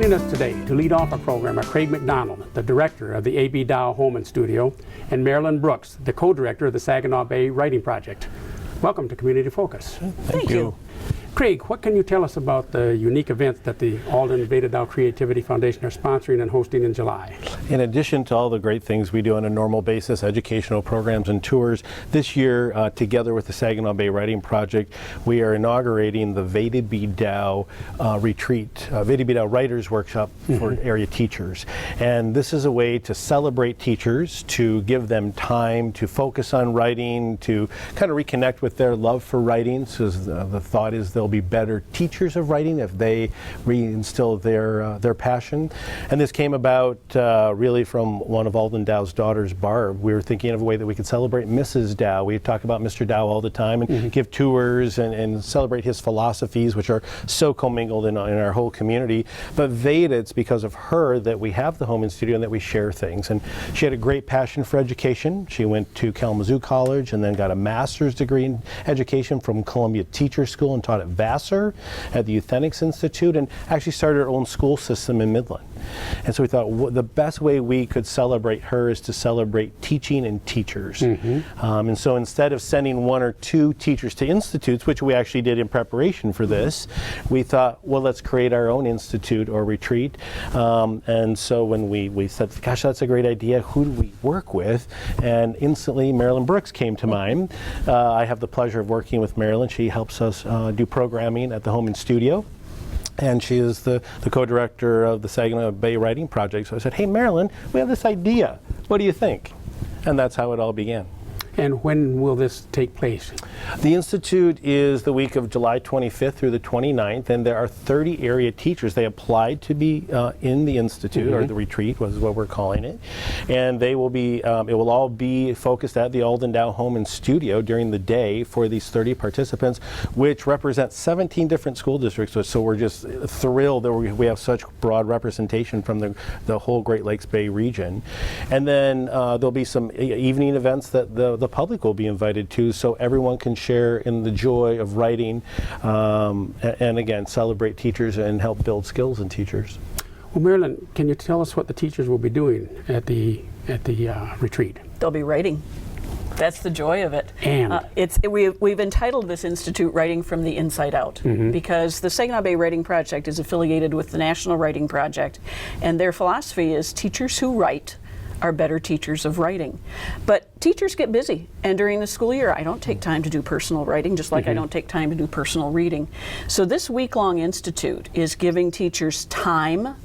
Joining us today to lead off our program are Craig McDonald, the director of the A.B. Dow Oomen Studio, and Marilyn Brooks, the co-director of the Saginaw Bay Writing Project. Welcome to Community Focus. Thank you. Craig, what can you tell us about the unique events that the Alden and Veda Dow Creativity Foundation are sponsoring and hosting in July? In addition to all the great things we do on a normal basis, educational programs and tours, this year, together with the Saginaw Bay Writing Project, we are inaugurating the Veda Dow retreat, Veda Dow Writers Workshop for area teachers. And this is a way to celebrate teachers, to give them time to focus on writing, to kind of reconnect with their love for writing. So the thought is they'll be better teachers of writing if they reinstill their passion. And this came about really from one of Alden Dow's daughters, Barb. We were thinking of a way that we could celebrate Mrs. Dow. We talk about Mr. Dow all the time and give tours and celebrate his philosophies, which are so commingled in our whole community. But Veda, it's because of her that we have the Oomen Studio and that we share things. And she had a great passion for education. She went to Kalamazoo College and then got a master's degree in education from Columbia Teacher School and taught at Vassar at the Eugenics Institute, and actually started her own school system in Midland. And so we thought the best way we could celebrate her is to celebrate teaching and teachers. And so instead of sending one or two teachers to institutes, which we actually did in preparation for this, we thought, well, let's create our own institute or retreat. And so when we said, gosh, that's a great idea, who do we work with? And instantly Marilyn Brooks came to mind. I have the pleasure of working with Marilyn. She helps us do programming at the Oomen Studio. And she is the co-director of the Saginaw Bay Writing Project. So I said, hey, Marilyn, we have this idea. What do you think? And that's how it all began. And when will this take place? The Institute is the week of July 25th through the 29th, and there are 30 area teachers. They applied to be in the Institute, or the retreat was what we're calling it. And they will be, it will all be focused at the Alden Dow Oomen Studio during the day for these 30 participants, which represent 17 different school districts. So we're just thrilled that we have such broad representation from the whole Great Lakes Bay region. And then there'll be some evening events that the public will be invited to, so everyone can share in the joy of writing, and again, celebrate teachers and help build skills in teachers. Well, Marilyn, can you tell us what the teachers will be doing at the retreat? They'll be writing. That's the joy of it. And we've entitled this institute Writing from the Inside Out, because the Saginaw Bay Writing Project is affiliated with the National Writing Project, and their philosophy is teachers who write are better teachers of writing. But teachers get busy, and during the school year I don't take time to do personal writing, just like I don't take time to do personal reading. So this week-long institute is giving teachers time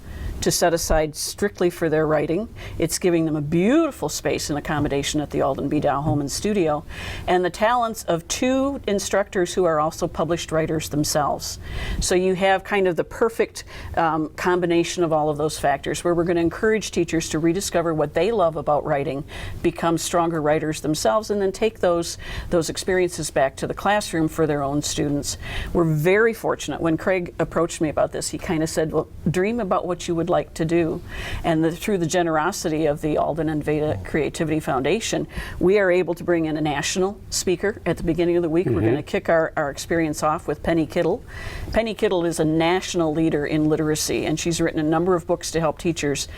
to set aside strictly for their writing. It's giving them a beautiful space and accommodation at the Alden B. Dow Oomen Studio, and the talents of two instructors who are also published writers themselves. So you have kind of the perfect combination of all of those factors, where we're going to encourage teachers to rediscover what they love about writing, become stronger writers themselves, and then take those experiences back to the classroom for their own students. We're very fortunate. When Craig approached me about this, he kind of said, well, dream about what you would like to do. And through the generosity of the Alden and Veda Creativity Foundation, we are able to bring in a national speaker at the beginning of the week. We're going to kick our experience off with Penny Kittle. Penny Kittle is a national leader in literacy, and she's written a number of books to help teachers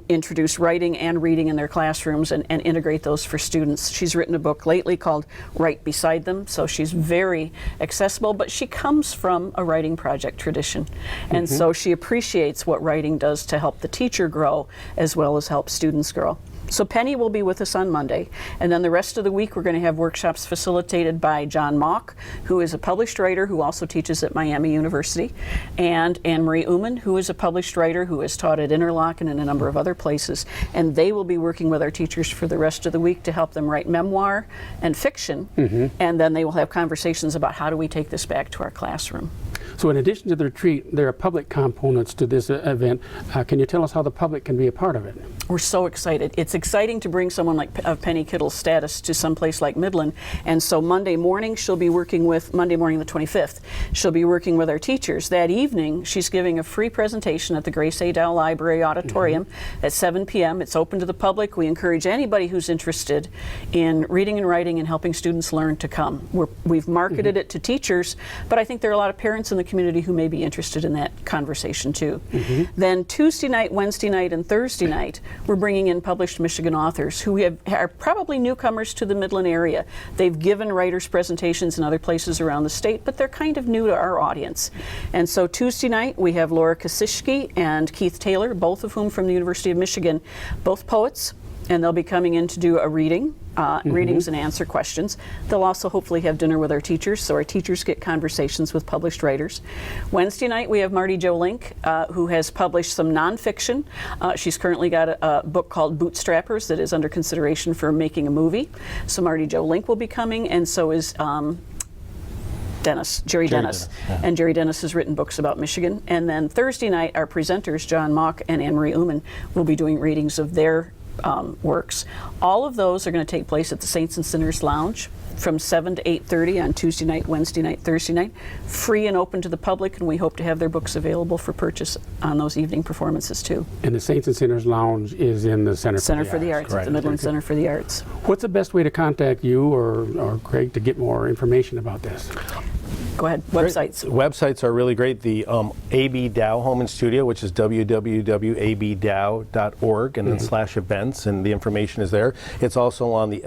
introduce writing and reading in their classrooms and integrate those for students. She's written a book lately called Right Beside Them, so she's very accessible, but she comes from a writing project tradition. And so she appreciates what writing does to help the teacher grow as well as help students grow. So Penny will be with us on Monday, and then the rest of the week we're going to have workshops facilitated by John Mauk, who is a published writer who also teaches at Miami University, and Anny-Marie Oomen, who is a published writer who has taught at Interlochen and a number of other places. And they will be working with our teachers for the rest of the week to help them write memoir and fiction, and then they will have conversations about how do we take this back to our classroom. So in addition to the retreat, there are public components to this event. Can you tell us how the public can be a part of it? We're so excited. It's exciting to bring someone like Penny Kittle's status to some place like Midland. And so Monday morning, she'll be working with, Monday morning the 25th, she'll be working with our teachers. That evening, she's giving a free presentation at the Grace A. Dow Library Auditorium at 7 p.m. It's open to the public. We encourage anybody who's interested in reading and writing and helping students learn to come. We've marketed it to teachers, but I think there are a lot of parents in the community who may be interested in that conversation too. Then Tuesday night, Wednesday night, and Thursday night, we're bringing in published Michigan authors who are probably newcomers to the Midland area. They've given writers' presentations in other places around the state, but they're kind of new to our audience. And so Tuesday night, we have Laura Kasischke and Keith Taylor, both of whom from the University of Michigan, both poets, and they'll be coming in to do a reading. Readings and answer questions. They'll also hopefully have dinner with our teachers, so our teachers get conversations with published writers. Wednesday night we have Mardi Jo Link, who has published some nonfiction. She's currently got a book called Bootstrappers that is under consideration for making a movie. So Mardi Jo Link will be coming, and so is Jerry Dennis. Yeah. And Jerry Dennis has written books about Michigan. And then Thursday night, our presenters, John Mauk and Anny-Marie Oomen, will be doing readings of their works. All of those are going to take place at the Saints and Sinners Lounge from 7 to 8:30 on Tuesday night, Wednesday night, Thursday night. Free and open to the public, and we hope to have their books available for purchase on those evening performances too. And the Saints and Sinners Lounge is in the Center for the Arts, at the Midland Center for the Arts. What's the best way to contact you or Craig to get more information about this? Go ahead. Websites. Websites are really great. The AB Dow Home and Studio, which is www.abdow.org, and then /events, and the information is there. It's also on the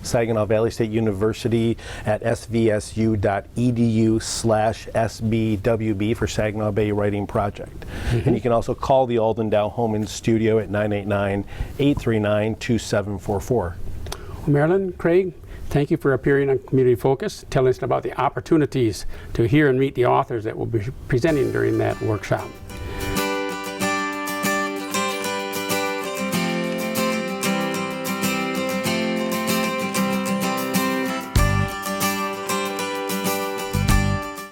Saginaw Valley State University at svsu.edu/SBWB for Saginaw Bay Writing Project. And you can also call the Alden Dow Home and Studio at 989-839-2744. Well, Marilyn, Craig, thank you for appearing on Community Focus, telling us about the opportunities to hear and meet the authors that will be presenting during that workshop.